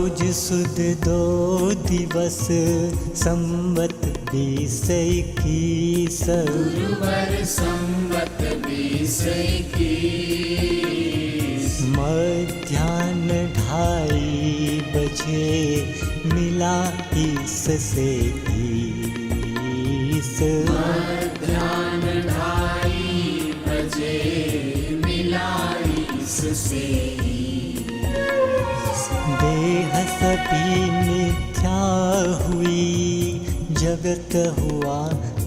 सोज सुद 2 दिवस संवत 2021 गुरुवर संवत 2021 मध्याह्न 2:30 बजे मिला इससे ईस मध्याह्न 2:30 बजे मिला इससे देह सभी मिथ्या हुई जगत हुआ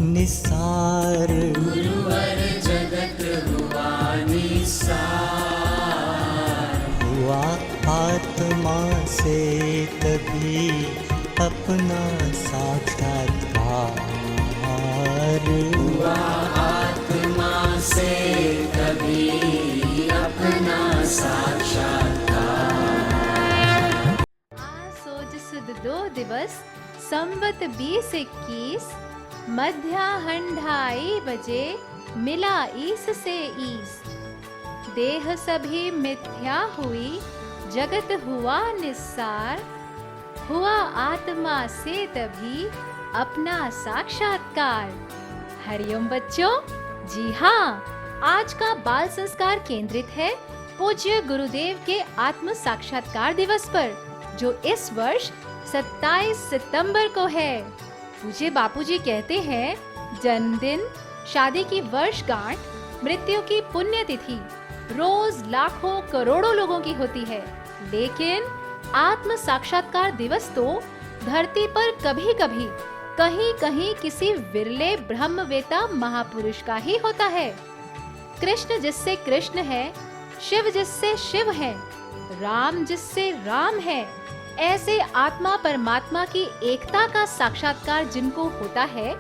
निसार गुरुवर जगत हुआ निसार हुआ आत्मा से तभी अपना साक्षात्कार हुआ आत्मा से तभी अपना साक्षात्कार। सोज सुद 2 दिवस संवत 2021 मध्याह्न 2:30 बजे मिला ईस से ईस देह सभी मिथ्या हुई जगत हुआ निस्सार हुआ आत्मा से तभी अपना साक्षात्कार। हरिओम बच्चों, जी हाँ, आज का बाल संस्कार केंद्रित है पूज्य गुरुदेव के आत्म साक्षात्कार दिवस पर, जो इस वर्ष 27 सितंबर को है। पूज्य बापूजी कहते हैं, जन्मदिन, शादी की वर्षगांठ, मृत्यु की पुण्यतिथि रोज लाखों करोड़ों लोगों की होती है, लेकिन आत्म साक्षात्कार दिवस तो धरती पर कभी कभी कहीं कहीं किसी विरले ब्रह्मवेता महापुरुष का ही होता है। कृष्ण जिससे कृष्ण है, शिव जिससे शिव है, राम जिससे राम है, ऐसे आत्मा परमात्मा की एकता का साक्षात्कार जिनको होता है,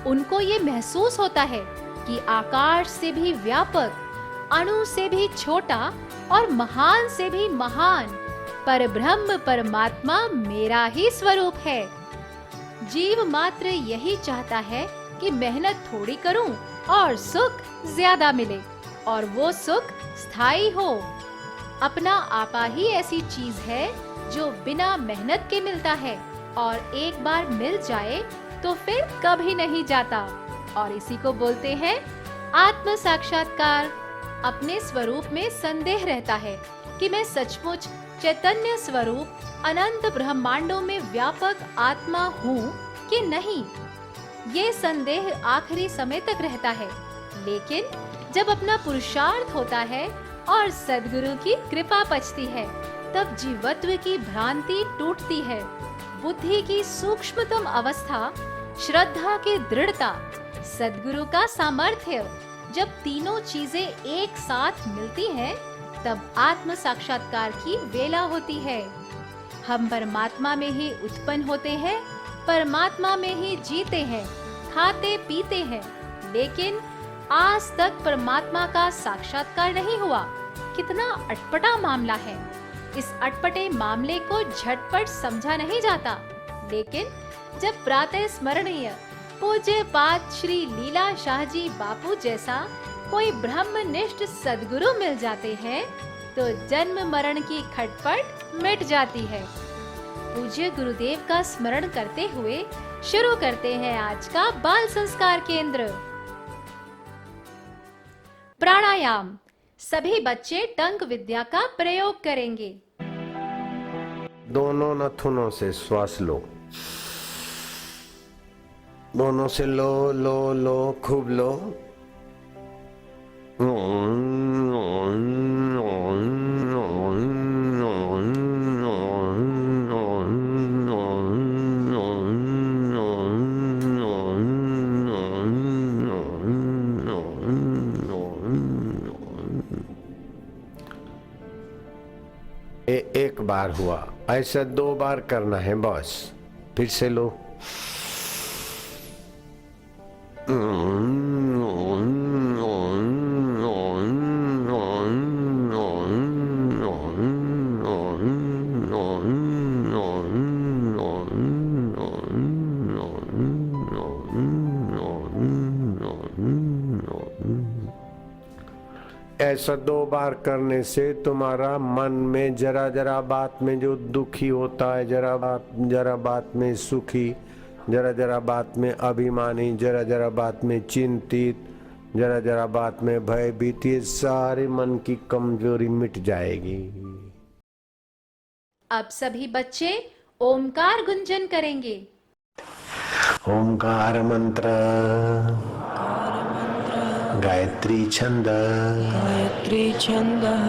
उनको ये महसूस होता है कि आकाश से भी व्यापक, अणु से भी छोटा और महान से भी महान परब्रह्म परमात्मा मेरा ही स्वरूप है। जीव मात्र यही चाहता है कि मेहनत थोड़ी करूं और सुख ज्यादा मिले, और वो सुख स्थायी हो। अपना आपा ही ऐसी चीज है जो बिना मेहनत के मिलता है, और एक बार मिल जाए तो फिर कभी नहीं जाता, और इसी को बोलते हैं आत्म साक्षात्कार। अपने स्वरूप में संदेह रहता है कि मैं सचमुच चैतन्य स्वरूप अनंत ब्रह्मांडों में व्यापक आत्मा हूँ कि नहीं। ये संदेह आखिरी समय तक रहता है, लेकिन जब अपना पुरुषार्थ होता है और सद्गुरु की कृपा पचती है, तब जीवत्व की भ्रांति टूटती है। बुद्धि की सूक्ष्मतम अवस्था, श्रद्धा की दृढ़ता, सद्गुरु का सामर्थ्य, जब तीनों चीजें एक साथ मिलती हैं, तब आत्म साक्षात्कार की वेला होती है। हम परमात्मा में ही उत्पन्न होते हैं, परमात्मा में ही जीते हैं, खाते पीते हैं, लेकिन आज तक परमात्मा का साक्षात्कार नहीं हुआ। कितना अटपटा मामला है। इस अटपटे मामले को झटपट समझा नहीं जाता, लेकिन जब प्रातः स्मरणीय पूज्य पाद श्री लीला शाह जी बापू जैसा कोई ब्रह्मनिष्ठ सद्गुरु मिल जाते हैं, तो जन्म मरण की खटपट मिट जाती है। पूज्य गुरुदेव का स्मरण करते हुए शुरू करते हैं आज का बाल संस्कार केंद्र। प्राणायाम। सभी बच्चे टंक विद्या का प्रयोग करेंगे। दोनों नथुनों से श्वास लो, दोनों से लो लो लो, खूब लो। एक बार हुआ, ऐसा 2 बार करना है बस। फिर से लो। ऐसा 2 बार करने से तुम्हारा मन में जरा जरा बात में जो दुखी होता है, जरा बात में सुखी, जरा जरा बात में अभिमानी, जरा जरा बात में चिंतित, जरा जरा बात में भयभीत, ये सारे मन की कमजोरी मिट जाएगी। अब सभी बच्चे ओमकार गुंजन करेंगे। ओमकार मंत्र, गायत्री छंद,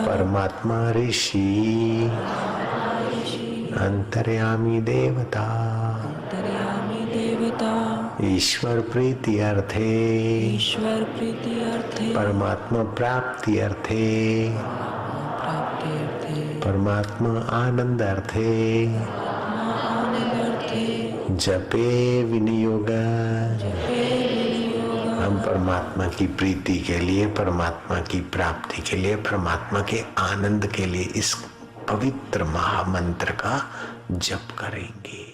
परमात्मा ऋषि, अंतर्यामी देवता, ईश्वर प्रीति अर्थे, परमात्मा प्राप्ति अर्थे, परमात्मा आनंद अर्थे, जपे विनियोग। हम परमात्मा की प्रीति के लिए, परमात्मा की प्राप्ति के लिए, परमात्मा के आनंद के लिए इस पवित्र महामंत्र का जप करेंगे।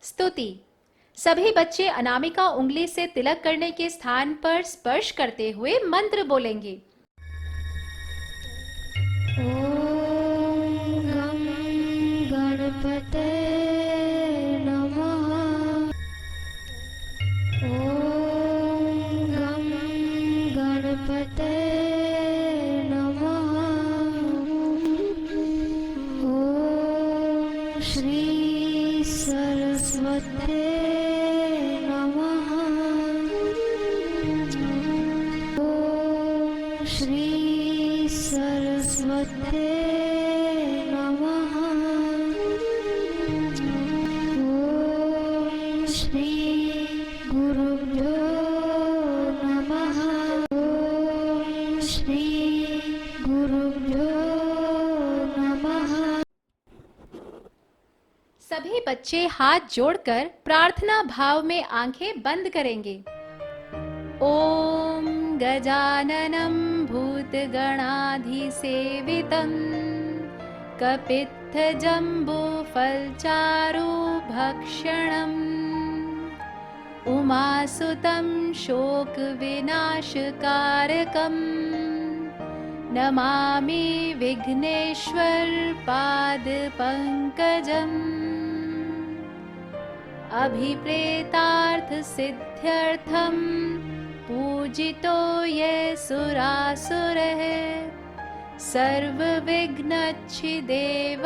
स्तुति। सभी बच्चे अनामिका उंगली से तिलक करने के स्थान पर स्पर्श करते हुए मंत्र बोलेंगे। ओम गं गणपते नमः। ओम गं गणपते नमः। ओम श्री सरस्वते नमः। ओम श्री सरस्वते नमः। ओम श्री गुरुभ्यो नमः। ओम श्री गुरुभ्यो नमः। सभी बच्चे हाथ जोड़कर प्रार्थना भाव में आंखें बंद करेंगे। ओम गजाननं भूतगणाधिसेवितं कपित्थजम्बूफलचारुभक्षणम् उमासुतं शोकविनाशकारकम् नमामि विघ्नेश्वर पादपङ्कजम्। अभिप्रेतार्थ सिद्ध्यर्थं पूजितो ये सुरासुरः सर्वविघ्नच्छिदेव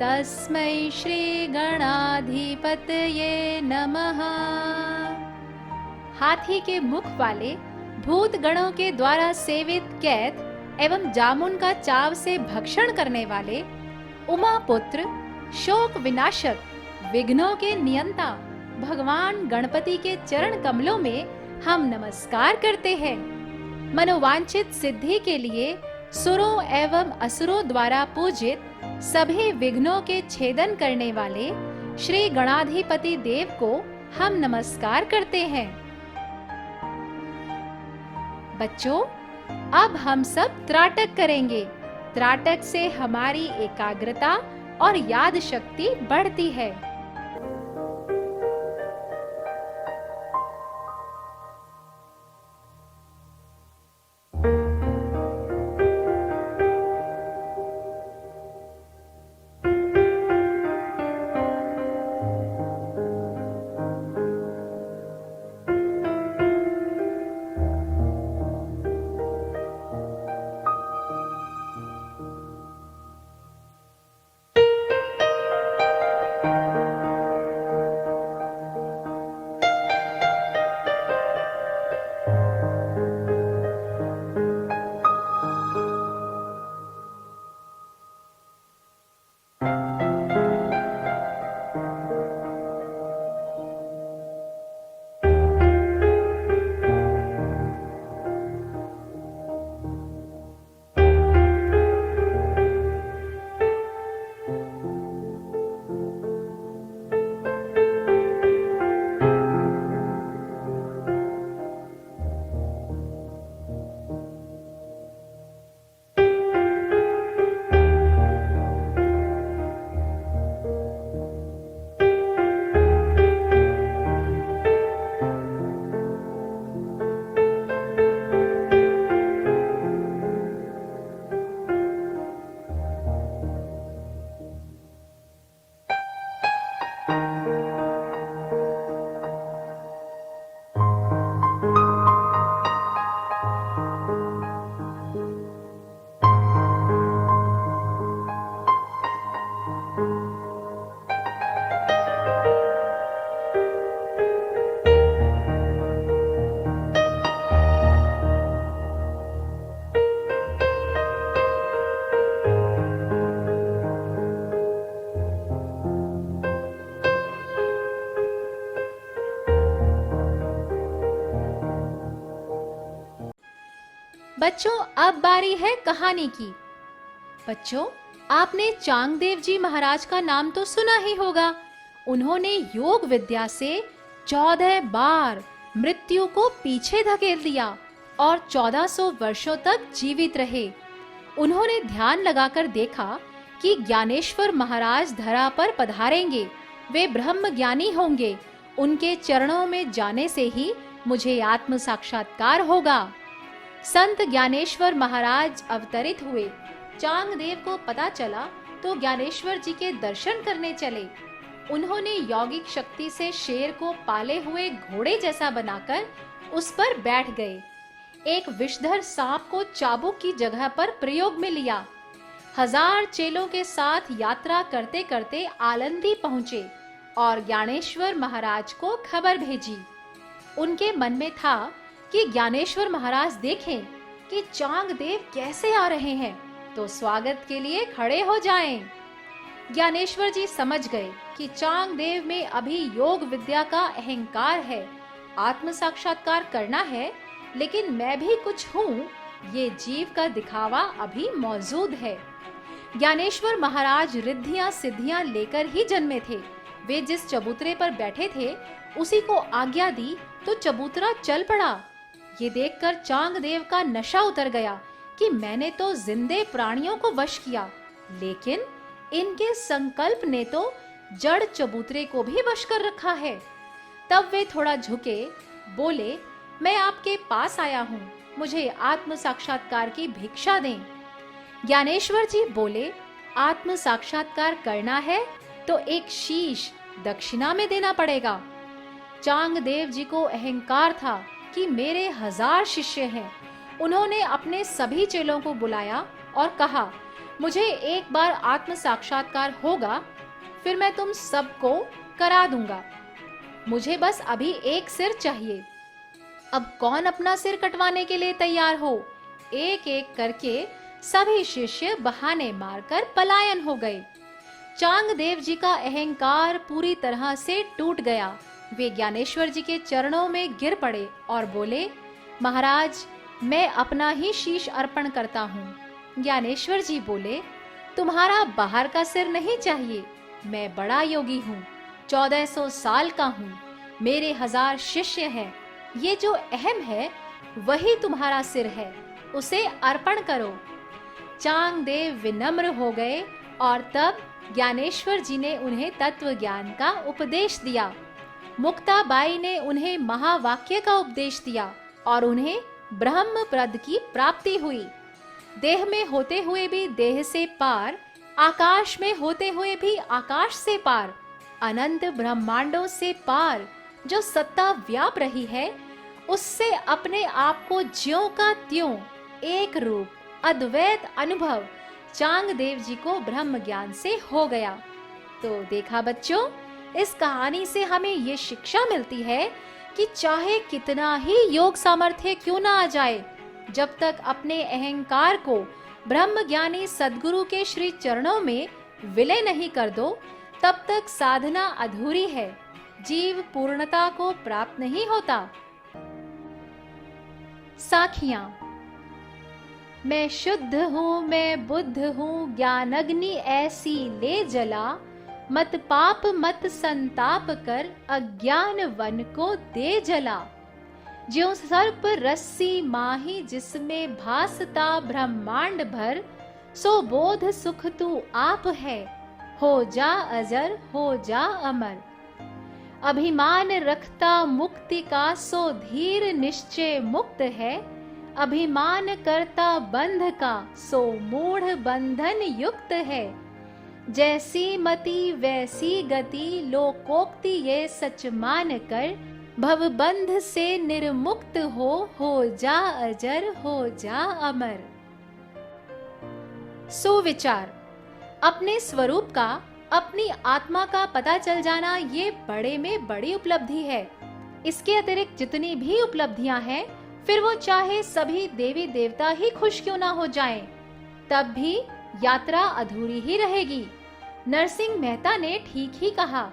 तस्मै श्री गणाधिपतये नमः। हाथी के मुख वाले भूत गणों के द्वारा सेवित कैत एवं जामुन का चाव से भक्षण करने वाले उमा पुत्र शोक विनाशक विघ्नों के नियंता भगवान गणपति के चरण कमलों में हम नमस्कार करते हैं। मनोवांछित सिद्धि के लिए सुरों एवं असुरों द्वारा पूजित सभी विघ्नों के छेदन करने वाले श्री गणाधिपति देव को हम नमस्कार करते हैं। बच्चों, अब हम सब त्राटक करेंगे। त्राटक से हमारी एकाग्रता और याद शक्ति बढ़ती है। बच्चों, अब बारी है कहानी की। बच्चों, आपने चांगदेव जी महाराज का नाम तो सुना ही होगा। उन्होंने योग विद्या से 14 बार मृत्यु को पीछे धकेल दिया और 1400 वर्षों तक जीवित रहे। उन्होंने ध्यान लगाकर देखा कि ज्ञानेश्वर महाराज धरा पर पधारेंगे, वे ब्रह्म ज्ञानी होंगे, उनके चरणों में जाने से ही मुझे आत्म साक्षात्कार होगा। संत ज्ञानेश्वर महाराज अवतरित हुए। चांगदेव को पता चला तो ज्ञानेश्वर जी के दर्शन करने चले। उन्होंने यौगिक शक्ति से शेर को पाले हुए घोड़े जैसा बनाकर उस पर बैठ गए। एक विषधर सांप को चाबुक की जगह पर प्रयोग में लिया। 1000 चेलों के साथ यात्रा करते करते आलंदी पहुंचे और ज्ञानेश्वर महाराज को खबर भेजी। उनके मन में था कि ज्ञानेश्वर महाराज देखें कि चांगदेव कैसे आ रहे हैं तो स्वागत के लिए खड़े हो जाएं। ज्ञानेश्वर जी समझ गए कि चांगदेव में अभी योग विद्या का अहंकार है, आत्म साक्षात्कार करना है, लेकिन मैं भी कुछ हूँ, ये जीव का दिखावा अभी मौजूद है। ज्ञानेश्वर महाराज रिद्धियां सिद्धियां लेकर ही जन्मे थे। वे जिस चबूतरे पर बैठे थे उसी को आज्ञा दी तो चबूतरा चल पड़ा। ये देखकर चांगदेव का नशा उतर गया कि मैंने तो जिंदे प्राणियों को वश किया, लेकिन इनके संकल्प ने तो जड़ चबूतरे को भी वश कर रखा है। तब वे थोड़ा झुके, बोले, मैं आपके पास आया हूँ, मुझे आत्म साक्षात्कार की भिक्षा दें। ज्ञानेश्वर जी बोले, आत्म साक्षात्कार करना है तो एक शीश दक्षिणा में देना पड़ेगा। चांगदेव जी को अहंकार था कि मेरे 1000 शिष्य हैं। उन्होंने अपने सभी चेलों को बुलाया और कहा, मुझे एक बार आत्म साक्षात्कार होगा, फिर मैं तुम सबको करा दूंगा। मुझे बस अभी एक सिर चाहिए। अब कौन अपना सिर कटवाने के लिए तैयार हो? एक एक करके सभी शिष्य बहाने मारकर पलायन हो गए। चांगदेव जी का अहंकार पूरी तरह से टूट गया। वे ज्ञानेश्वर जी के चरणों में गिर पड़े और बोले, महाराज, मैं अपना ही शीश अर्पण करता हूँ। ज्ञानेश्वर जी बोले, तुम्हारा बाहर का सिर नहीं चाहिए, मैं बड़ा योगी हूँ, 1400 साल का हूँ, मेरे 1000 शिष्य हैं। ये जो अहम है वही तुम्हारा सिर है, उसे अर्पण करो। चांगदेव विनम्र हो गए और तब ज्ञानेश्वर जी ने उन्हें तत्व ज्ञान का उपदेश दिया। मुक्ताबाई ने उन्हें महावाक्य का उपदेश दिया और उन्हें ब्रह्म पद की प्राप्ति हुई। देह में होते हुए भी देह से पार, आकाश में होते हुए भी आकाश से पार, अनंत ब्रह्मांडों से पार जो सत्ता व्याप रही है, उससे अपने आप को ज्यों का त्यों एक रूप अद्वैत अनुभव चांगदेव जी को ब्रह्म ज्ञान से हो गया। तो देखा बच्चों, इस कहानी से हमें ये शिक्षा मिलती है कि चाहे कितना ही योग सामर्थ्य क्यों ना आ जाए, जब तक अपने अहंकार को ब्रह्म ज्ञानी सद्गुरु के श्री चरणों में विलय नहीं कर दो, तब तक साधना अधूरी है, जीव पूर्णता को प्राप्त नहीं होता। साखियां। मैं शुद्ध हूँ, मैं बुद्ध हूँ, ज्ञान अग्नि ऐसी ले जला, मत पाप मत संताप कर, अज्ञान वन को दे जला। ज्यों सर्प रस्सी माही जिसमें भासता ब्रह्मांड भर, सो बोध सुख तू आप है, हो जा अजर हो जा अमर। अभिमान रखता मुक्ति का, सो धीर निश्चय मुक्त है, अभिमान करता बंध का, सो मूढ़ बंधन युक्त है। जैसी मति वैसी गति, लोकोक्ति ये सच मान कर, भव बंध से निर्मुक्त हो जा अजर हो जा अमर। सुविचार। अपने स्वरूप का, अपनी आत्मा का पता चल जाना ये बड़े में बड़ी उपलब्धि है। इसके अतिरिक्त जितनी भी उपलब्धियां हैं, फिर वो चाहे सभी देवी देवता ही खुश क्यों ना हो जाएं, तब भी यात्रा अधूरी ही रहेगी। नरसिंह मेहता ने ठीक ही कहा,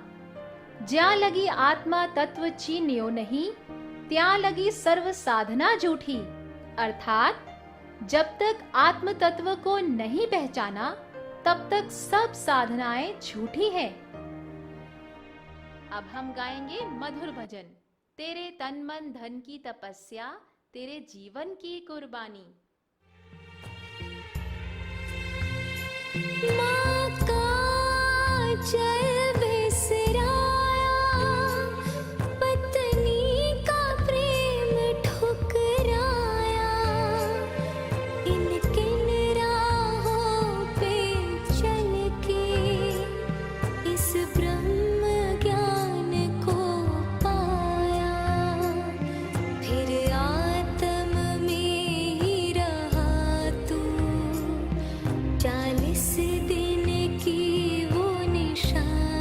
ज्या लगी आत्मा तत्व चीन्यो नहीं, त्या लगी सर्व साधना झूठी। अर्थात जब तक आत्म तत्व को नहीं पहचाना, तब तक सब साधनाएं झूठी हैं। अब हम गाएंगे मधुर भजन। तेरे तन मन धन की तपस्या, तेरे जीवन की कुर्बानी। माँ का चल बिसराया, पत्नी का प्रेम ठुकराया, इन किन राहों पे चल के इस ब्रह्म ज्ञान को पाया। फिर आत्म में ही रहा तू, 40 दिन की वो निशानी।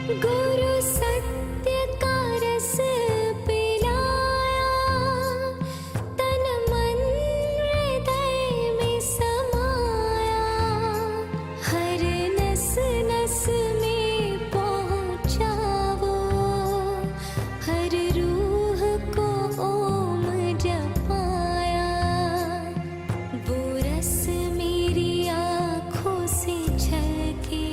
गुरु सत्य का रस पिलाया, तन मन हृदय में समाया, हर नस नस में पहुँचा वो, हर रूह को ओम जपाया। वो रस मेरी आँखों से झलके,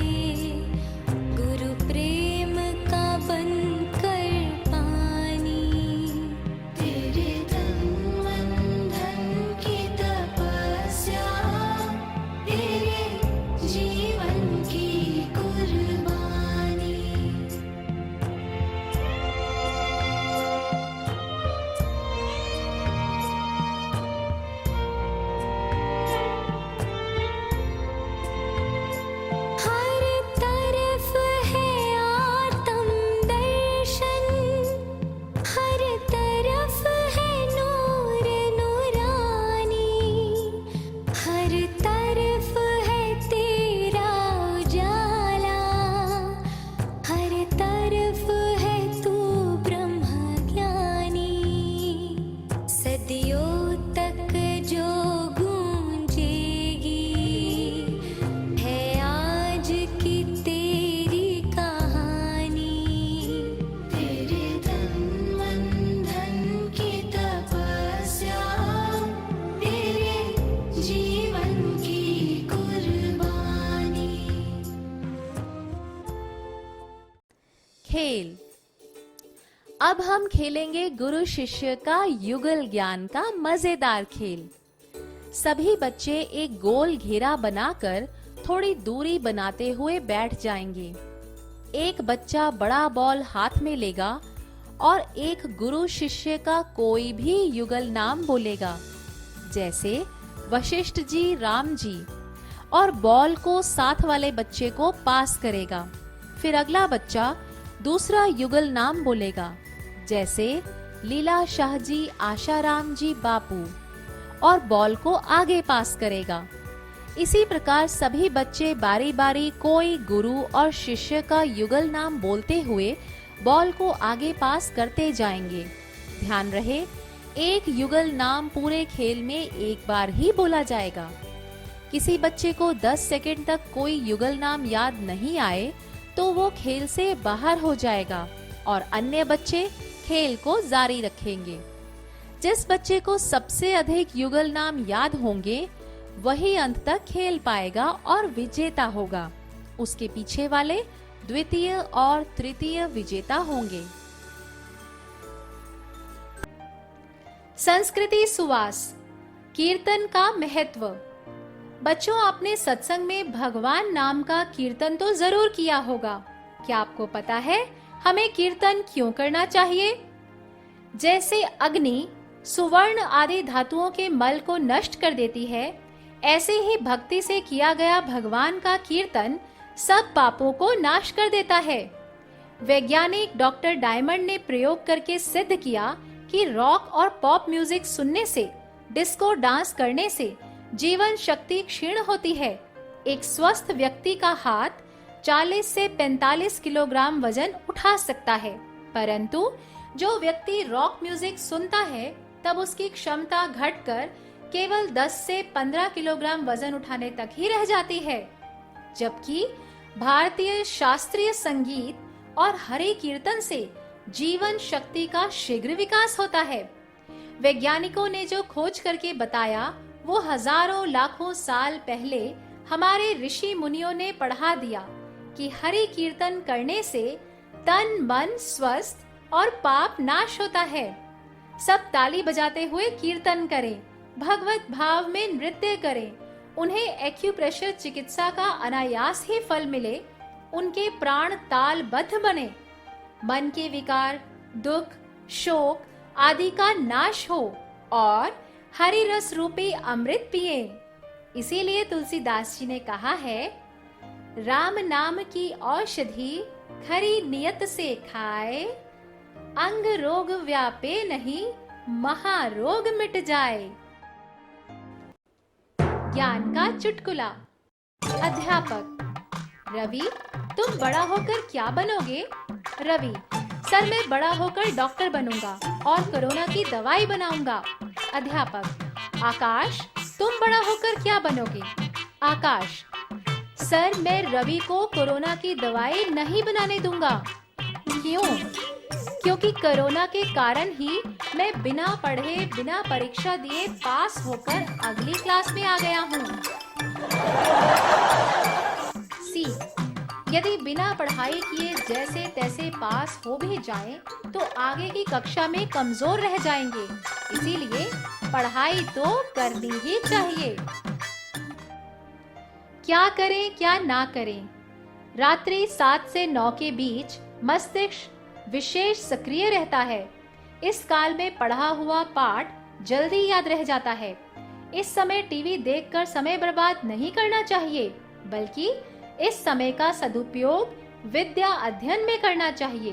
गुरु प्रेम का बनकर पानी। तेरे तन मन धन की तपस्या, तेरे जीवन की कुर्बानी। हर तरफ है आत्म दर्शन, हर तरफ है नूर नूरानी, हर तरफ है तेरा उजाला, हर तरफ है तू ब्रह्म ज्ञानी। सदियों तक जो गूंजेगी है आज की तेरी कहानी। तेरे तन मन धन की तपस्या, तेरे जीवन की कुर्बानी। खेल। अब हम खेलेंगे गुरु शिष्य का युगल ज्ञान का मजेदार खेल। सभी बच्चे एक गोल घेरा बनाकर थोड़ी दूरी बनाते हुए बैठ जाएंगे। एक बच्चा बड़ा बॉल हाथ में लेगा और एक गुरु शिष्य का कोई भी युगल नाम बोलेगा, जैसे वशिष्ठ जी, राम जी, और बॉल को साथ वाले बच्चे को पास करेगा। फिर अगला बच्चा दूसरा युगल नाम बोलेगा, जैसे लीला शाह जी, आशाराम जी, बापू, और बॉल को आगे पास करेगा। इसी प्रकार सभी बच्चे बारी बारी कोई गुरु और शिष्य का युगल नाम बोलते हुए बॉल को आगे पास करते जाएंगे। ध्यान रहे, एक युगल नाम पूरे खेल में एक बार ही बोला जाएगा। किसी बच्चे को 10 सेकंड तक कोई युगल नाम याद नहीं आए तो वो खेल से बाहर हो जाएगा और अन्य बच्चे खेल को जारी रखेंगे। जिस बच्चे को सबसे अधिक युगल नाम याद होंगे वही अंत तक खेल पाएगा और विजेता होगा। उसके पीछे वाले द्वितीय और तृतीय विजेता होंगे। संस्कृति सुवास, कीर्तन का महत्व। बच्चों, आपने सत्संग में भगवान नाम का कीर्तन तो जरूर किया होगा। क्या आपको पता है हमें कीर्तन क्यों करना चाहिए? जैसे अग्नि सुवर्ण आदि धातुओं के मल को नष्ट कर देती है, ऐसे ही भक्ति से किया गया भगवान का कीर्तन सब पापों को नाश कर देता है। वैज्ञानिक डॉक्टर डायमंड ने प्रयोग करके सिद्ध किया कि रॉक और पॉप म्यूजिक सुनने से, डिस्को डांस करने से जीवन शक्ति क्षीण होती है। एक स्वस्थ व्यक्ति का हाथ 40 से 45 किलोग्राम वजन उठा सकता है, परंतु जो व्यक्ति रॉक म्यूजिक सुनता है तब उसकी क्षमता घटकर केवल 10 से 15 किलोग्राम वजन उठाने तक ही रह जाती है। जबकि भारतीय शास्त्रीय संगीत और हरि कीर्तन से जीवन शक्ति का शीघ्र विकास होता है। वैज्ञानिकों ने जो खोज करके बताया वो हजारों लाखों साल पहले हमारे ऋषि मुनियों ने पढ़ा दिया कि हरि कीर्तन करने से तन मन स्वस्थ और पाप नाश होता है। सब ताली बजाते हुए कीर्तन करें, भगवत भाव में नृत्य करें, उन्हें एक्यूप्रेशर चिकित्सा का अनायास ही फल मिले, उनके प्राण तालबद्ध बने, मन के विकार, दुख, शोक आदि का नाश हो और हरि रस रूपी अमृत पिए। इसीलिए तुलसीदास जी ने कहा है, राम नाम की औषधि खरी नियत से खाए, अंग रोग व्यापे नहीं महारोग मिट जाए। ज्ञान का चुटकुला। अध्यापक रवि तुम बड़ा होकर क्या बनोगे? रवि, सर मैं बड़ा होकर डॉक्टर बनूंगा और कोरोना की दवाई बनाऊंगा। अध्यापक, आकाश, तुम बड़ा होकर क्या बनोगे? आकाश, सर मैं रवि को कोरोना की दवाई नहीं बनाने दूंगा। क्यों? क्योंकि कोरोना के कारण ही मैं बिना पढ़े बिना परीक्षा दिए पास होकर अगली क्लास में आ गया हूँ। सी, यदि बिना पढ़ाई किए जैसे तैसे पास हो भी जाएं, तो आगे की कक्षा में कमजोर रह जाएंगे। इसीलिए पढ़ाई तो करनी ही चाहिए। क्या करें क्या ना करें? रात्रि 7 से 9 के बीच मस्तिष्क विशेष सक्रिय रहता है। इस काल में पढ़ा हुआ पाठ जल्दी याद रह जाता है। इस समय टीवी देखकर समय बर्बाद नहीं करना चाहिए, बल्कि इस समय का सदुपयोग विद्या अध्ययन में करना चाहिए।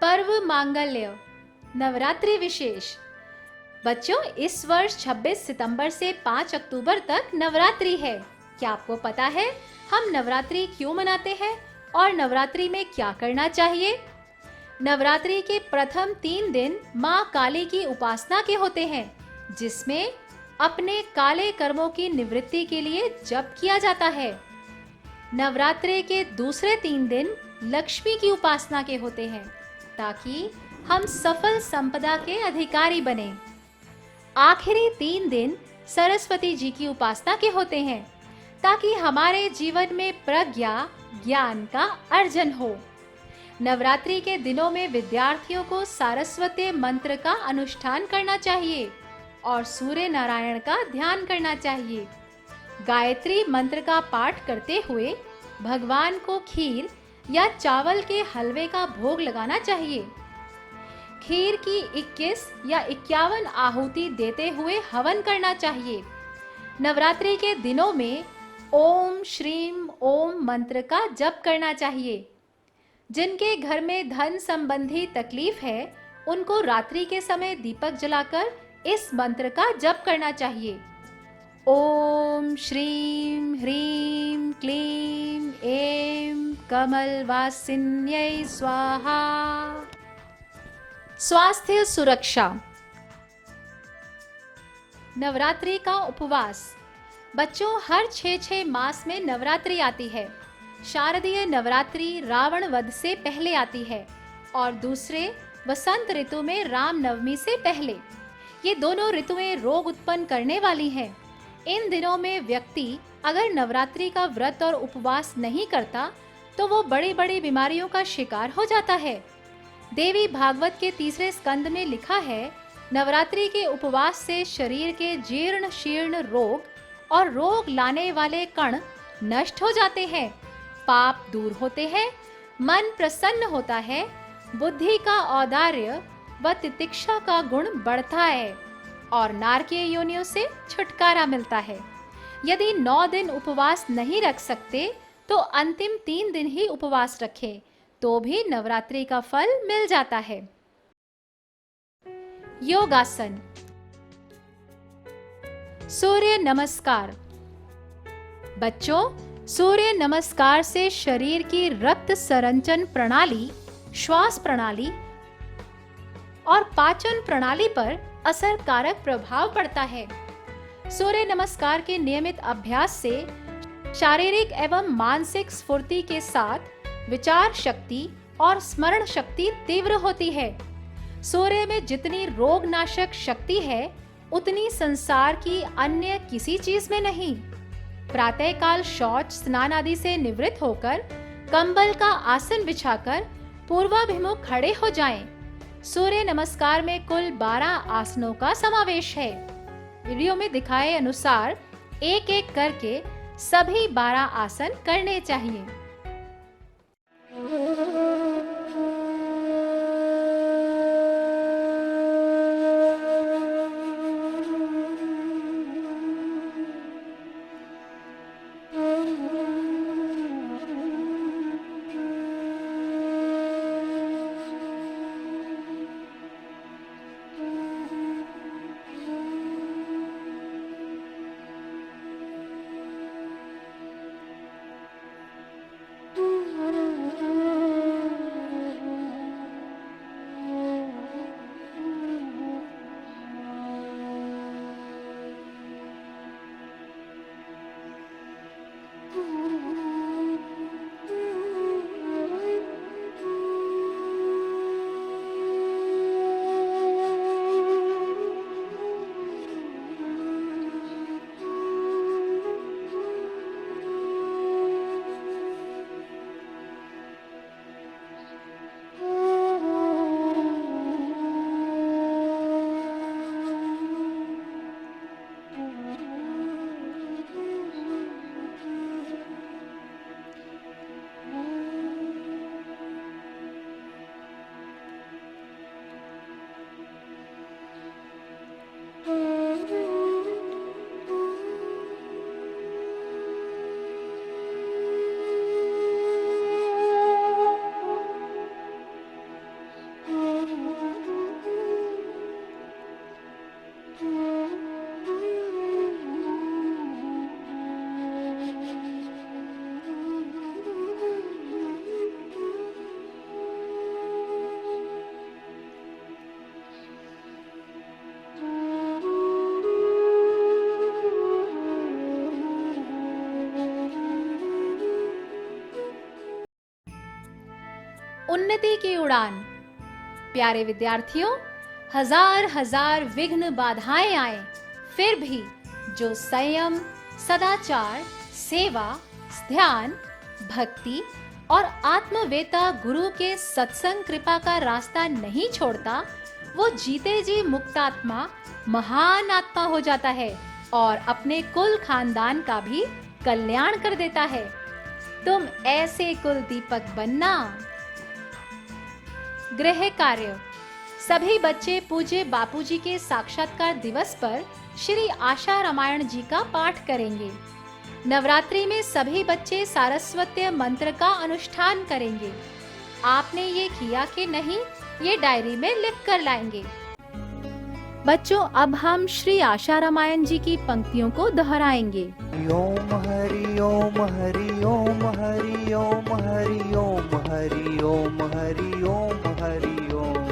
पर्व मांगल्य, नवरात्रि विशेष। बच्चों, इस वर्ष 26 सितंबर से 5 अक्टूबर तक नवरात्रि है। क्या आपको पता है हम नवरात्रि क्यों मनाते हैं और नवरात्रि में क्या करना चाहिए? नवरात्रि के प्रथम 3 दिन माँ काली की उपासना के होते हैं, जिसमें अपने काले कर्मों की निवृत्ति के लिए जप किया जाता है। नवरात्रि के दूसरे 3 दिन लक्ष्मी की उपासना के होते हैं, ताकि हम सफल संपदा के अधिकारी बने। आखिरी 3 दिन सरस्वती जी की उपासना के होते हैं, ताकि हमारे जीवन में प्रज्ञा ज्ञान का अर्जन हो। नवरात्रि के दिनों में विद्यार्थियों को सारस्वती मंत्र का अनुष्ठान करना चाहिए और सूर्य नारायण का ध्यान करना चाहिए। गायत्री मंत्र का पाठ करते हुए भगवान को खीर या चावल के हलवे का भोग लगाना चाहिए। खीर की 21 या 51 आहुति देते हुए हवन करना चाहिए। नवरात्रि के दिनों में ओम श्रीम ओम मंत्र का जप करना चाहिए। जिनके घर में धन संबंधी तकलीफ है, उनको रात्रि के समय दीपक जलाकर इस मंत्र का जप करना चाहिए। ओम श्रीम ह्रीम क्लीम ऐं कमलवासिन्यै स्वाहा। स्वास्थ्य सुरक्षा। नवरात्रि का उपवास। बच्चों, हर 6 मास में नवरात्रि आती है। शारदीय नवरात्रि रावण वध से पहले आती है और दूसरे वसंत ऋतु में राम नवमी से पहले। ये दोनों ऋतुएं रोग उत्पन्न करने वाली हैं। इन दिनों में व्यक्ति अगर नवरात्रि का व्रत और उपवास नहीं करता, तो वो बड़ी बड़ी बीमारियों का शिकार हो जाता है। देवी भागवत के 3 स्कंद में लिखा है, नवरात्रि के उपवास से शरीर के जीर्ण शीर्ण रोग और रोग लाने वाले कण नष्ट हो जाते हैं, पाप दूर होते हैं, मन प्रसन्न होता है, बुद्धि का औदार्य व तितिक्षा का गुण बढ़ता है और नारकीय योनियों से छुटकारा मिलता है। यदि 9 दिन उपवास नहीं रख सकते, तो अंतिम 3 दिन ही उपवास रखें, तो भी नवरात्रि का फल मिल जाता है। योगासन। सूर्य नमस्कार। बच्चों, सूर्य नमस्कार से शरीर की रक्त संचरण प्रणाली, श्वास प्रणाली और पाचन प्रणाली पर असरकारक प्रभाव पड़ता है। सूर्य नमस्कार के नियमित अभ्यास से शारीरिक एवं मानसिक स्फूर्ति के साथ विचार शक्ति और स्मरण शक्ति तीव्र होती है। सूर्य में जितनी रोगनाशक शक्ति है, उतनी संसार की अन्य किसी चीज में नहीं। प्रातःकाल शौच स्नान आदि से निवृत्त होकर कंबल का आसन बिछाकर पूर्वाभिमुख खड़े हो जाएं। सूर्य नमस्कार में कुल 12 आसनों का समावेश है। वीडियो में दिखाए अनुसार एक एक करके सभी 12 आसन करने चाहिए। उन्नति की उड़ान। प्यारे विद्यार्थियों, हजार हजार विघ्न बाधाएं आए, फिर भी जो संयम, सदाचार, सेवा, ध्यान, भक्ति और आत्मवेता गुरु के सत्संग कृपा का रास्ता नहीं छोड़ता, वो जीते जी मुक्तात्मा, महान आत्मा हो जाता है और अपने कुल खानदान का भी कल्याण कर देता है। तुम ऐसे कुल दीपक बनना। गृह कार्य। सभी बच्चे पूज्य बापूजी के साक्षात्कार दिवस पर श्री आशा रामायण जी का पाठ करेंगे। नवरात्रि में सभी बच्चे सारस्वत्य मंत्र का अनुष्ठान करेंगे। आपने ये किया कि नहीं, ये डायरी में लिख कर लाएंगे। बच्चों, अब हम श्री आशा रामायण जी की पंक्तियों को दोहराएंगे। ओम हरि ओम हरि ओम हरि ओम हरि ओम हरि ओम हरि ओम हरि ओम।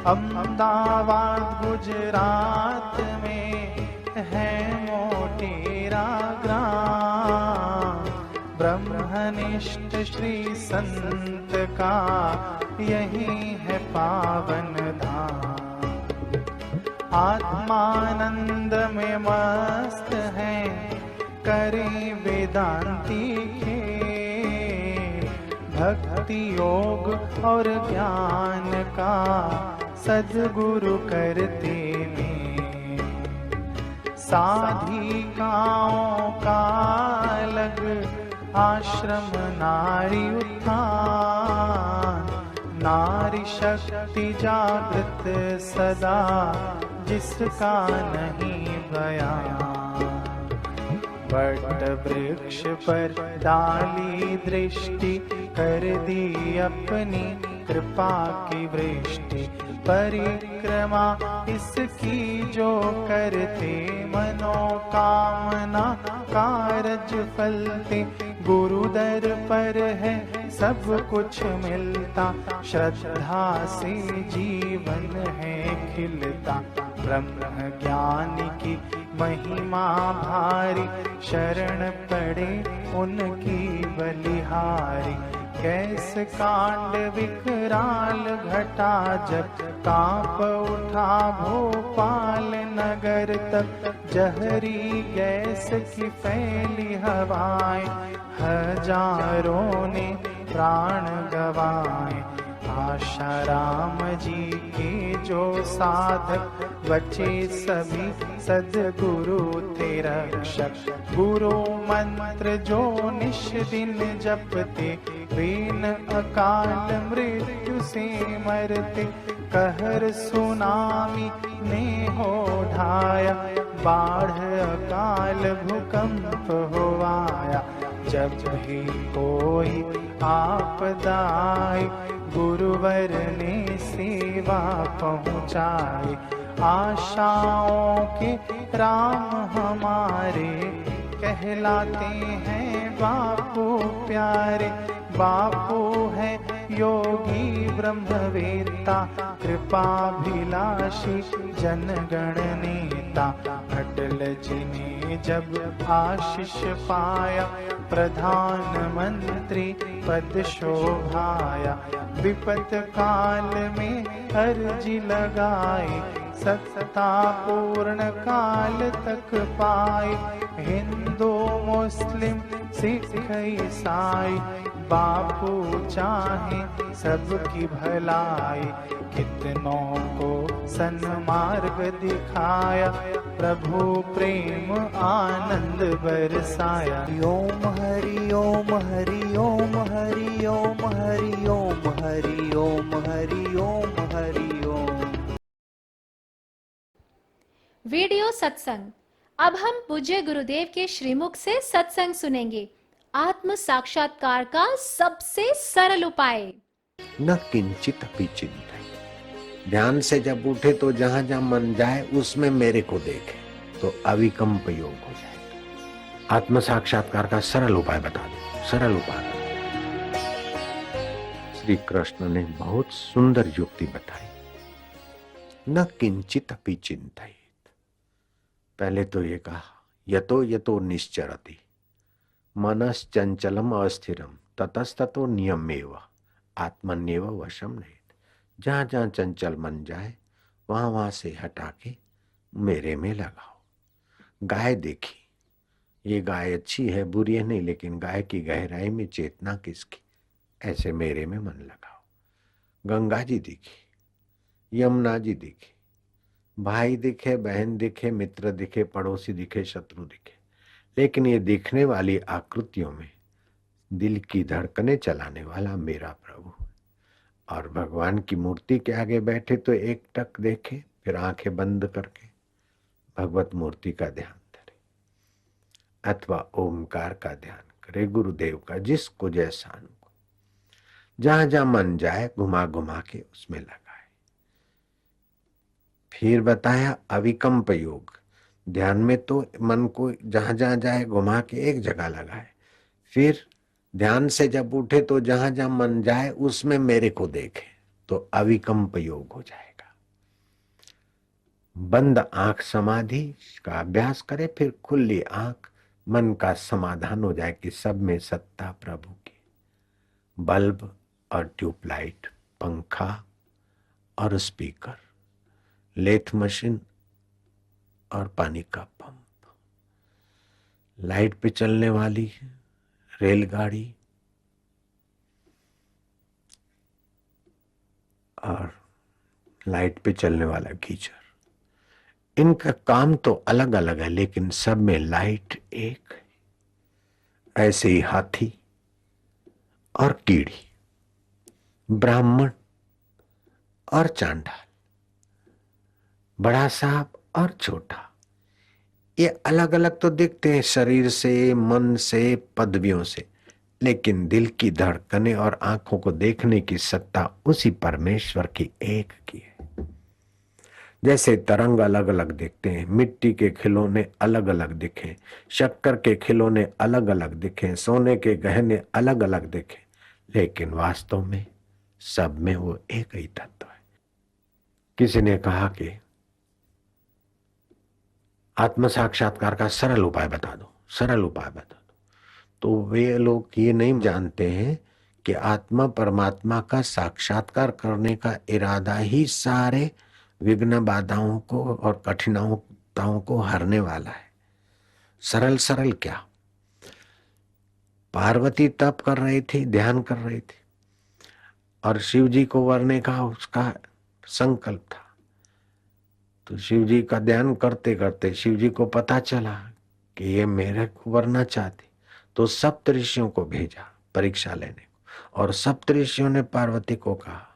अहमदाबाद गुजरात में है मोटेरा ग्राम, ब्रह्मनिष्ठ श्री संत का यही है पावन धाम। आत्मानंद में मस्त है, करें वेदांती खेल, भक्ति योग और ज्ञान का सद्गुरु करते में। साधिकाओं का अलग आश्रम नारी उत्थान, नारी शक्ति जागृत सदा जिसका नहीं बयान। वट वृक्ष पर डाली दृष्टि, कर दी अपनी कृपा की वृष्टि। परिक्रमा इसकी जो करते, मनोकामना कारज फलते। गुरु दर पर है सब कुछ मिलता, श्रद्धा से जीवन है खिलता। ब्रह्म ज्ञान की महिमा भारी, शरण पड़े उनकी बलिहारी। कैस कांड विकराल घटा जब, कांप उठा भोपाल नगर तक। जहरी गैस की फैली हवाएं, हजारों ने प्राण गवाए। आशाराम जी के जो साधक, बचे सभी सद्गुरु थे रक्षक। गुरु मंत्र जो निश दिन जपते, वे न अकाल मृत्यु से मरते। कहर सुनामी ने हो ढाया, बाढ़ अकाल भूकंप हो आया। जब भी कोई आपदा आई, गुरुवर ने सेवा पहुँचाई। आशाओं के राम हमारे, कहलाते हैं बापू प्यारे। बापू है योगी ब्रह्मवेत्ता, कृपाभिलाषी जनगण नेता। अटल जी ने जब आशीष पाया, प्रधानमंत्री पद शोभाया। विपत काल में अर्जी लगाई, सत्ता पूर्ण काल तक पाई। हिंदू मुस्लिम सिख ईसाई, बापू चाहे सबकी भलाई। कितनों को सन्मार्ग दिखाया, प्रभु प्रेम आनंद बरसाया। ओम हरि ओम हरि ओम हरि ओम हरि ओम हरि ओम हरि ओम हरि ओम। वीडियो सत्संग। अब हम पूज्य गुरुदेव के श्रीमुख से सत्संग सुनेंगे। आत्म साक्षात्कार का सबसे सरल उपाय। न किंचित अपि चिंतय। ध्यान से जब उठे तो जहां जहां मन जाए उसमें मेरे को देखे, तो अविकल्प योग हो जाएगा। आत्म साक्षात्कार का सरल उपाय बता दो। सरल उपाय श्री कृष्ण ने बहुत सुंदर युक्ति बताई। न किंचित अपि चिंतयेत्। पहले तो ये कहा, यतो यतो निश्चरति मनश्चंचलम अस्थिरम ततस्ततो नियमेव आत्मन्येव वशम नहीं। जहां जहां चंचल मन जाए वहां वहां से हटा के मेरे में लगाओ। गाय देखी, ये गाय अच्छी है बुरी है नहीं, लेकिन गाय की गहराई में चेतना किसकी, ऐसे मेरे में मन लगाओ। गंगा जी दिखी, यमुना जी दिखी, भाई दिखे, बहन दिखे, मित्र दिखे, पड़ोसी दिखे, शत्रु दिखे, लेकिन ये दिखने वाली आकृतियों में दिल की धड़कने चलाने वाला मेरा प्रभु। और भगवान की मूर्ति के आगे बैठे तो एक टक देखे, फिर आंखें बंद करके भगवत मूर्ति का ध्यान करे अथवा ओमकार का ध्यान करे, गुरुदेव का, जिसको जैसा अनुकूल। जहां जहां मन जाए घुमा घुमा के उसमें लगाए। फिर बताया अविकम्प योग। ध्यान में तो मन को जहां जहां जाए घुमा के एक जगह लगाए। फिर ध्यान से जब उठे तो जहां जहां मन जाए उसमें मेरे को देखे, तो अविकम्प योग हो जाएगा। बंद आंख समाधि का अभ्यास करे, फिर खुली आंख मन का समाधान हो जाए कि सब में सत्ता प्रभु की। बल्ब और ट्यूबलाइट, पंखा और स्पीकर, लेथ मशीन और पानी का पंप, लाइट पे चलने वाली रेलगाड़ी और लाइट पे चलने वाला गीजर, इनका काम तो अलग अलग है लेकिन सब में लाइट एक है। ऐसे ही हाथी और कीड़ी, ब्राह्मण और चांडाल, बड़ा सांप और छोटा, ये अलग अलग तो दिखते हैं शरीर से, मन से, पदवियों से, लेकिन दिल की धड़कने और आंखों को देखने की सत्ता उसी परमेश्वर की एक की है। जैसे तरंग अलग अलग दिखते हैं, मिट्टी के खिलौने अलग अलग दिखे, शक्कर के खिलौने अलग अलग दिखे, सोने के गहने अलग अलग दिखे, लेकिन वास्तव में सब में वो एक ही तत्व है। किसी ने कहा कि आत्म साक्षात्कार का सरल उपाय बता दो, सरल उपाय बता दो। तो वे लोग ये नहीं जानते हैं कि आत्मा परमात्मा का साक्षात्कार करने का इरादा ही सारे विघ्न बाधाओं को और कठिनाइयों को हरने वाला है। सरल सरल क्या, पार्वती तप कर रही थी, ध्यान कर रही थी, और शिव जी को वरने का उसका संकल्प था। तो शिव जी का ध्यान करते करते शिव जी को पता चला कि ये मेरे को वरना चाहती, तो सप्तऋषियों को भेजा परीक्षा लेने को, और सप्तऋषियों ने पार्वती को कहा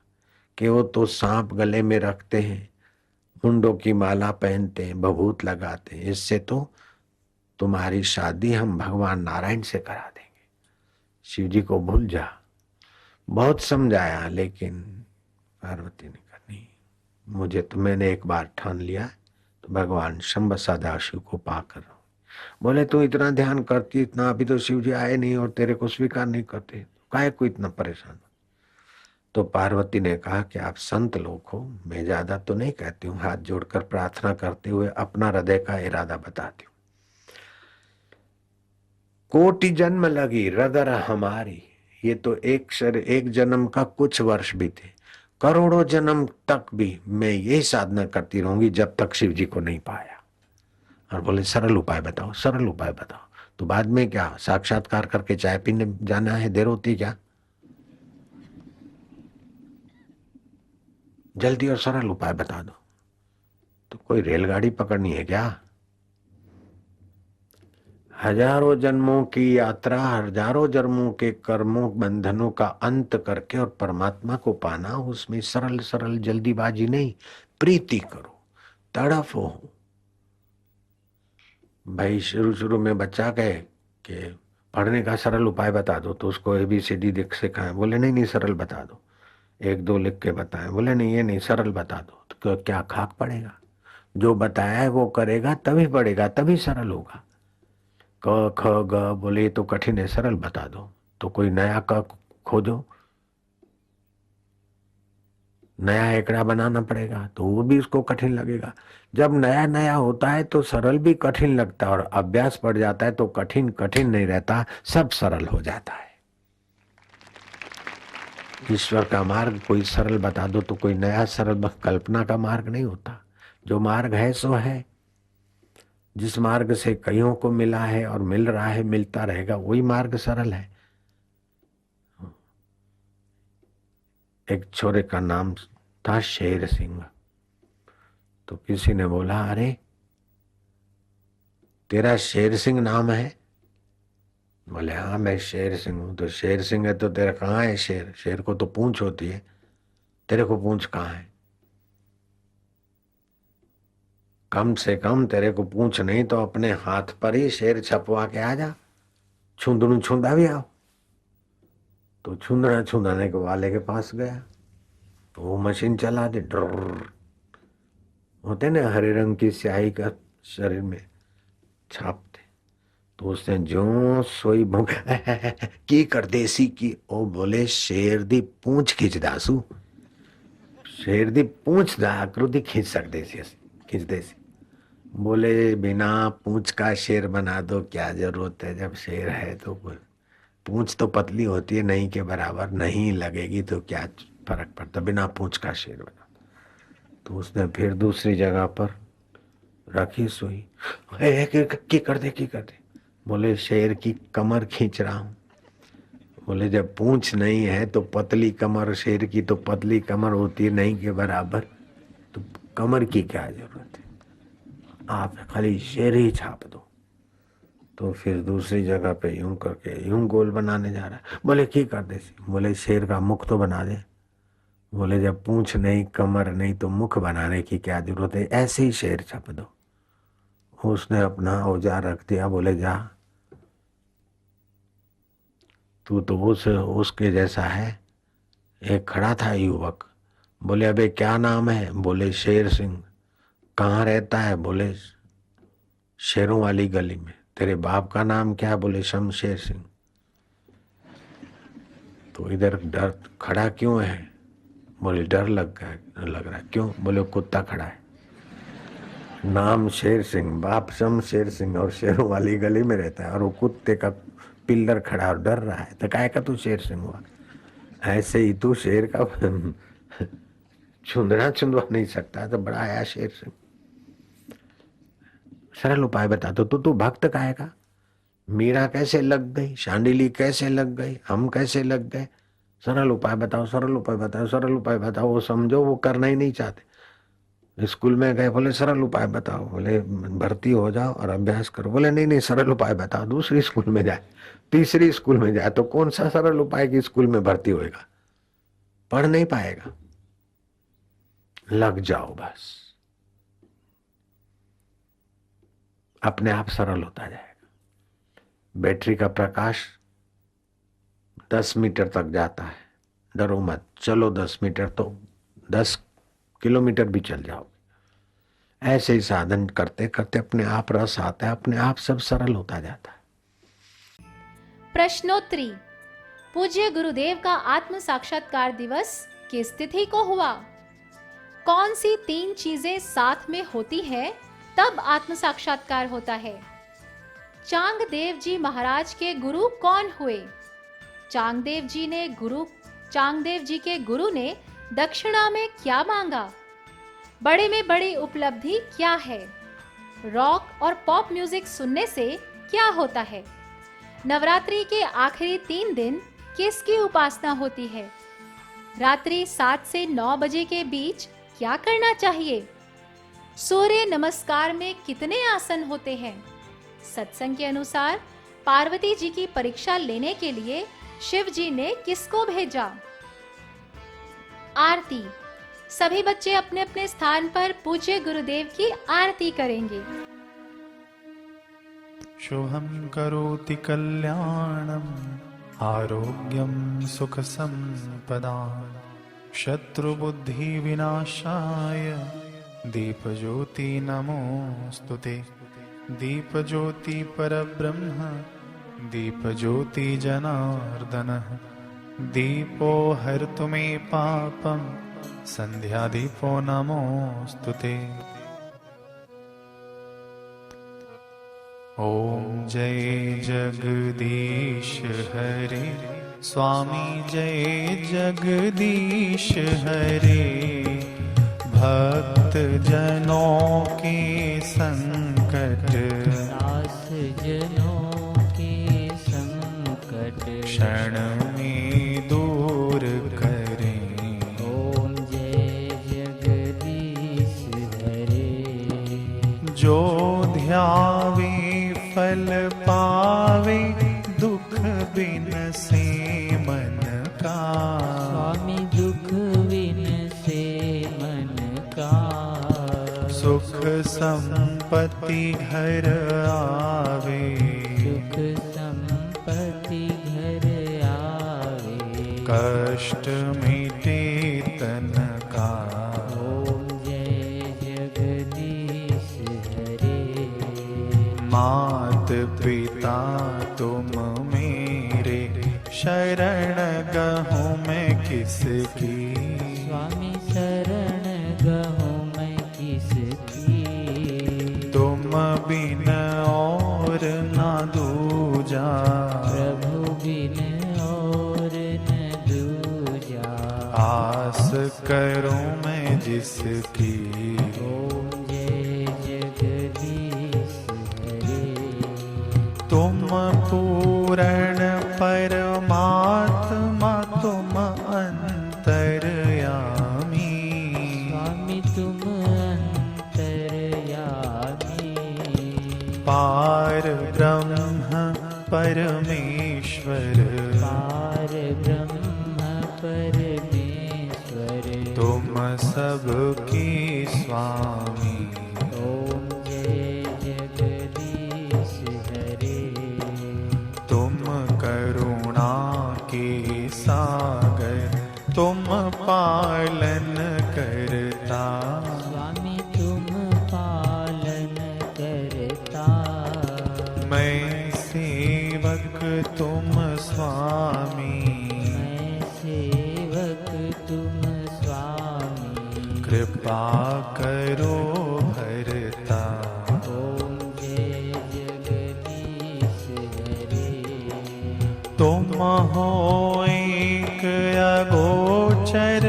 कि वो तो सांप गले में रखते हैं, मुंडों की माला पहनते हैं, भभूत लगाते हैं, इससे तो तुम्हारी शादी हम भगवान नारायण से करा देंगे। शिव जी को भूल जा। बहुत समझाया लेकिन पार्वती ने कहा नहीं, मुझे तो, मैंने एक बार ठान लिया, तो भगवान शंभ सदाशिव को पा कर रहा हूं। बोले तू इतना ध्यान करती, इतना, अभी तो शिव जी आए नहीं और तेरे को स्वीकार नहीं करते, काहे को इतना परेशान। तो पार्वती ने कहा कि आप संत लोग हो, मैं ज्यादा तो नहीं कहती हूँ, हाथ जोड़कर प्रार्थना करते हुए अपना हृदय का इरादा बताती हूँ। कोटि जन्म लगी रदर हमारी, ये तो एक जन्म का कुछ वर्ष भी थे, करोड़ों जन्म तक भी मैं यही साधना करती रहूंगी जब तक शिव जी को नहीं पाया। और बोले सरल उपाय बताओ, सरल उपाय बताओ। तो बाद में क्या, साक्षात्कार करके चाय पीने जाना है, देर होती क्या? जल्दी और सरल उपाय बता दो। तो कोई रेलगाड़ी पकड़नी है क्या? हजारों जन्मों की यात्रा, हजारों जन्मों के कर्मों बंधनों का अंत करके और परमात्मा को पाना, उसमें सरल सरल जल्दीबाजी नहीं, प्रीति करो, तड़फ हो। भाई शुरू में बच्चा कहे कि पढ़ने का सरल उपाय बता दो, तो उसको ABCD दिख सिखाएं, बोले नहीं नहीं सरल बता दो, 1 2 लिख के बताएं, बोले नहीं ये नहीं सरल बता दो, तो क्या खाक पड़ेगा? जो बताया है वो करेगा तभी पढ़ेगा, तभी सरल होगा। क ख ग बोले तो कठिन है, सरल बता दो, तो कोई नया क खोजो, नया एकड़ा बनाना पड़ेगा, तो वो भी उसको कठिन लगेगा। जब नया नया होता है तो सरल भी कठिन लगता है, और अभ्यास पड़ जाता है तो कठिन कठिन नहीं रहता, सब सरल हो जाता है। ईश्वर का मार्ग कोई सरल बता दो तो कोई नया सरल कल्पना का मार्ग नहीं होता। जो मार्ग है सो है। जिस मार्ग से कईयों को मिला है और मिल रहा है, मिलता रहेगा, वही मार्ग सरल है। एक छोरे का नाम था शेर सिंह। तो किसी ने बोला, अरे तेरा शेर सिंह नाम है? बोले हाँ मैं शेर सिंह हूं। तो शेर सिंह है तो तेरा कहाँ है शेर? शेर को तो पूंछ होती है, तेरे को पूंछ कहाँ है? कम से कम तेरे को पूंछ नहीं तो अपने हाथ पर ही शेर छपवा के आ जा, छुंदनू छुंदा भी आओ। तो छुंदना छुंदाने के वाले के पास गया तो वो मशीन चला दे, ड्रर होते ना हरे रंग की स्याही का शरीर में छापते। तो उसने जो सोई भूख की कर देसी की, ओ बोले शेर दी पूंछ खींच दासू, शेर दी पूंछ दा आकृति खींच सकते खींच देसी। बोले बिना पूंछ का शेर बना दो, क्या जरूरत है? जब शेर है तो पूंछ तो पतली होती है, नहीं के बराबर, नहीं लगेगी तो क्या फर्क पड़ता, बिना पूंछ का शेर बना। तो उसने फिर दूसरी जगह पर रखी सुई, की कर दे। बोले शेर की कमर खींच रहा हूं। बोले जब पूंछ नहीं है तो पतली कमर, शेर की तो पतली कमर होती है नहीं के बराबर, तो कमर की क्या जरूरत है? आप खाली शेर ही छाप दो। तो फिर दूसरी जगह पे यूं करके यूं गोल बनाने जा रहा है। बोले की कर दे? बोले शेर का मुख तो बना दे। बोले जब पूंछ नहीं, कमर नहीं, तो मुख बनाने की क्या जरूरत है? ऐसे ही शेर छाप दो। उसने अपना औजार रख दिया। बोले जा, तू तो उसके जैसा है। एक खड़ा था युवक। बोले अबे क्या नाम है? बोले शेर सिंह। कहाँ रहता है? बोले शेरों वाली गली में। तेरे बाप का नाम क्या है? बोले शमशेर सिंह। तो इधर डर खड़ा क्यों है? बोले डर लग रहा है। क्यों? बोले कुत्ता खड़ा है, नाम शेर सिंह, बाप शमशेर सिंह, और शेरों वाली गली में रहता है, और वो कुत्ते का पिल्लर खड़ा और डर रहा है। तो काहे का तू शेर सिंह हुआ? ऐसे ही तू शेर का छुंदवा नहीं सकता तो बड़ा आया शेर सिंह। सरल उपाय बता दो। तो तू भक्त काहे का? मीरा कैसे लग गई, शांडिली कैसे लग गई, हम कैसे लग गए? सरल उपाय बताओ, सरल उपाय बताओ, सरल उपाय बताओ। वो समझो वो करना ही नहीं चाहते। स्कूल में गए, बोले सरल उपाय बताओ। बोले भर्ती हो जाओ और अभ्यास करो। बोले नहीं नहीं सरल उपाय बताओ। दूसरी स्कूल में जाए, तीसरी स्कूल में जाए, तो कौन सा सरल उपाय की स्कूल में भर्ती होएगा? पढ़ नहीं पाएगा। लग जाओ बस, अपने आप सरल होता जाएगा। बैटरी का प्रकाश 10 मीटर तक जाता है, डरो मत, चलो 10 मीटर तो 10 किलोमीटर भी चल जाओगे। ऐसे ही साधन करते करते अपने आप रस आता है, अपने आप सब सरल होता जाता है। प्रश्नोत्तरी। पूज्य गुरुदेव का आत्म साक्षात्कार दिवस किस तिथि को हुआ? कौन सी 3 चीजें साथ में होती है तब आत्म साक्षात्कार होता है? चांगदेव जी महाराज के गुरु कौन हुए? चांगदेव जी के गुरु ने दक्षिणा में क्या मांगा? बड़े में बड़ी उपलब्धि क्या है? रॉक और पॉप म्यूजिक सुनने से क्या होता है? नवरात्रि के आखिरी 3 दिन किसकी उपासना होती है? रात्रि 7 से 9 बजे के बीच क्या करना चाहिए? सूर्य नमस्कार में कितने आसन होते हैं? सत्संग के अनुसार पार्वती जी की परीक्षा लेने के लिए शिव जी ने किसको भेजा? आरती। सभी बच्चे अपने अपने स्थान पर पूज्य गुरुदेव की आरती करेंगे। शुभं करोति कल्याणं आरोग्यं सुखसंपदां शत्रुबुद्धिविनाशाय दीपज्योति नमोस्तुते। दीपज्योति परब्रह्म दीपज्योति जनार्दनः दीपो हरतु मे पापं संध्यादीपो नमोस्तुते। ओम जय जगदीश हरे स्वामी जय जगदीश हरे। भक्त जनों के संकट दास जनों के संकट क्षण में दूर करें। ओम जय जगदीश हरे। जो ध्यावे फल पावे दुख बिन से मन का। स्वामी दुख बिन से मन का। सुख संपत्ति घर आवे सुख संपत्ति घर आवे। कष्ट मिटे तन का। ओम जय जगदीश हरे। मात पिता तुम मेरे शरण गहूँ मैं किसकी। स्वामी शरण गहूँ मैं किसकी। तुम बिन और ना दूजा। प्रभु बिन और न दूजा। आस करूं मैं जिसकी। ओम जय जगदीश हरे। तुम पूर्ण परमात्मा तुम अंतर्यामी। स्वामी तुम अंतर्यामी। पार ब्रह्म परमेश्वर पार ब्रह्म परमेश्वर। तुम सबके स्वामी। ओम जय जगदीश हरे। तुम करुणा के सागर तुम पालन करता। स्वामी तुम पालन करता। मैं सेवक तुम स्वामी। मैं सेवक तुम स्वामी। कृपा करो भरता। ओम जय जगदीश हरे। तुम हो एक अगोचर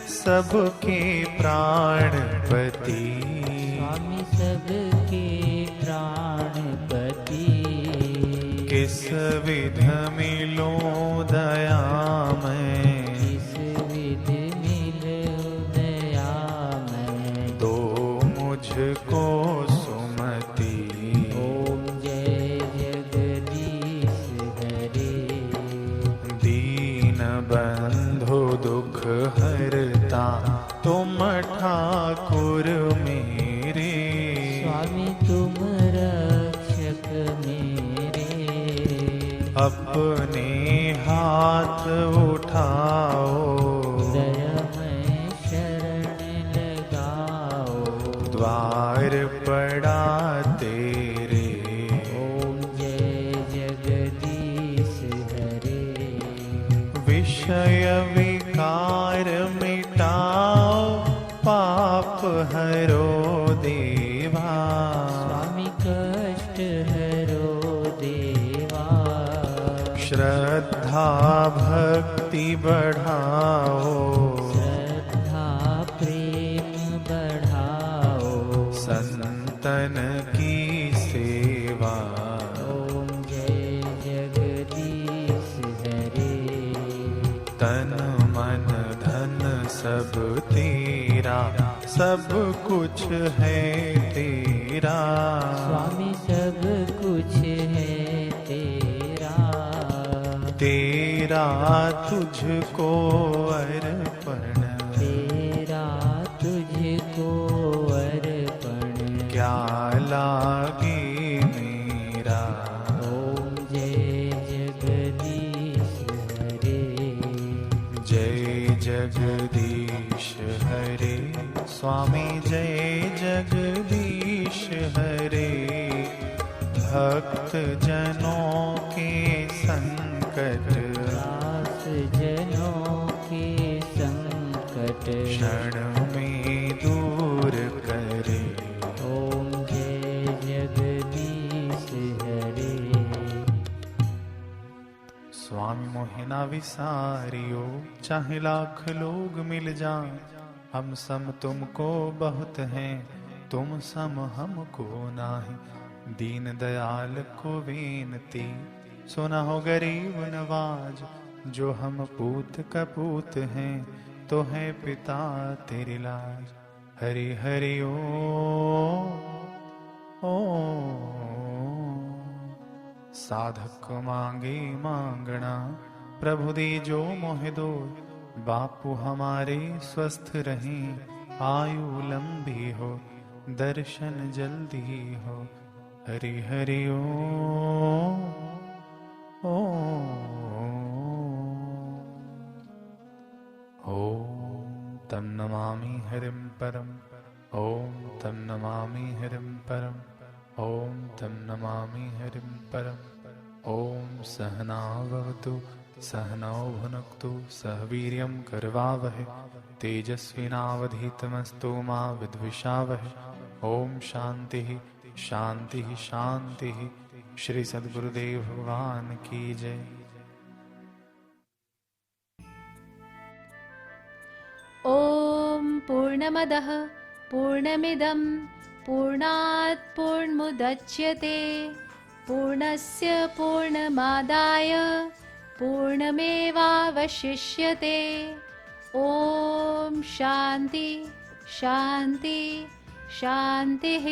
सबके प्राणपति। स्वामी सबके प्राणपति। किस विध मिलो दया में। इस विधि मिलो दया में। दो मुझको सुमति। ओम जय जगदीश हरे। दीन बंधु दुख हरता तुम ठाकुर मेरे। स्वामी तुम रक्षक मेरे। अपने हाथ उठाओ दया में शरण लगाओ। द्वार पड़ा तेरे। ओम जय जगदीश हरे। विषय विकार मिटाओ पाप हरो देवा। स्वामी कष्ट हरो देवा। श्रद्धा भक्ति बढ़ाओ श्रद्धा प्रेम बढ़ाओ। संतन की सेवा। ओम जय जगदीश हरे। तन मन धन सब तेरा सब कुछ है तेरा। स्वामी सब कुछ है तेरा। तेरा तुझको अर्पण। तेरा तुझको अर्पण। क्या लागे मेरा। ओम जय जगदीश हरे। जय जगदीश हरे। स्वामी जय जगदीश हरे। भक्त जनों के संकट दास जनों के संकट क्षण में दूर करे। ओम जय जगदीश हरे। स्वामी मोहिना ना विसारियो, चाहे लाख लोग मिल जाएं, हम सम तुमको बहुत हैं, तुम सम हमको नाही। दीन दयाल को विनती, सुना हो गरीब नवाज, जो हम पूत कपूत हैं, तो है पिता तेरी लाज। हरि हरि ओ साधक को मांगे मांगना, प्रभु दे जो मोहि दो। बापू हमारे स्वस्थ रहें, आयु लंबी हो, दर्शन जल्दी हो। हरि हरि ओम तं नमामि हरिं परम, ओम तं नमामि हरिं परम, ओम तं नमामि हरिं परम। ओम सहना भवतु सहनौ भुनक्तु, सह वीर्यं करवावहै, तेजस्विनावधीतमस्तु मा विद्विषावहै। ओम शांति शांति शांति। श्री सद्गुरुदेव भगवान की जय। ॐ पूर्णमदः पूर्णमिदं पूर्णात् पूर्णमुदच्यते, पूर्णस्य पूर्णमादाय पूर्णमेवावशिष्यते। ॐ शान्ति शान्ति शान्तिः।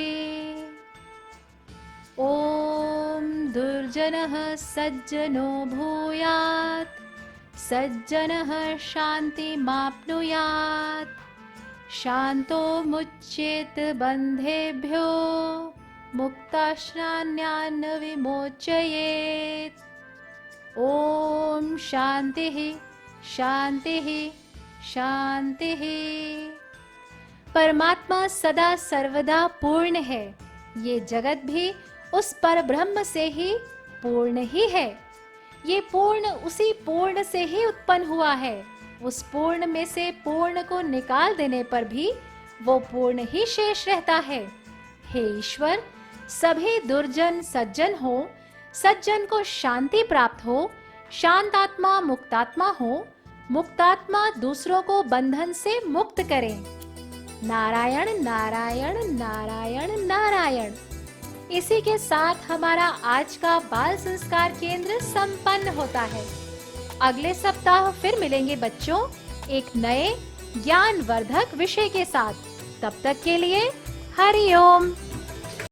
ॐ दुर्जनः सज्जनो भूयात्, सज्जनः शान्तिमाप्नुयात्, शान्तो मुच्येत बन्धेभ्यो, मुक्ताश्रान्यान् विमोचयेत्। ॐ शान्तिः शान्तिः शान्तिः। परमात्मा सदा सर्वदा पूर्ण है। ये जगत भी उस पर ब्रह्म से ही पूर्ण ही है। ये पूर्ण उसी पूर्ण से ही उत्पन्न हुआ है। उस पूर्ण में से पूर्ण को निकाल देने पर भी वो पूर्ण ही शेष रहता है। हे ईश्वर, सभी दुर्जन सज्जन हो, सज्जन को शांति प्राप्त हो, शांतात्मा मुक्तात्मा हो, मुक्तात्मा दूसरों को बंधन से मुक्त करे। नारायण नारायण नारायण नारायण। इसी के साथ हमारा आज का बाल संस्कार केंद्र संपन्न होता है। अगले सप्ताह फिर मिलेंगे बच्चों एक नए ज्ञानवर्धक विषय के साथ। तब तक के लिए हरि ओम।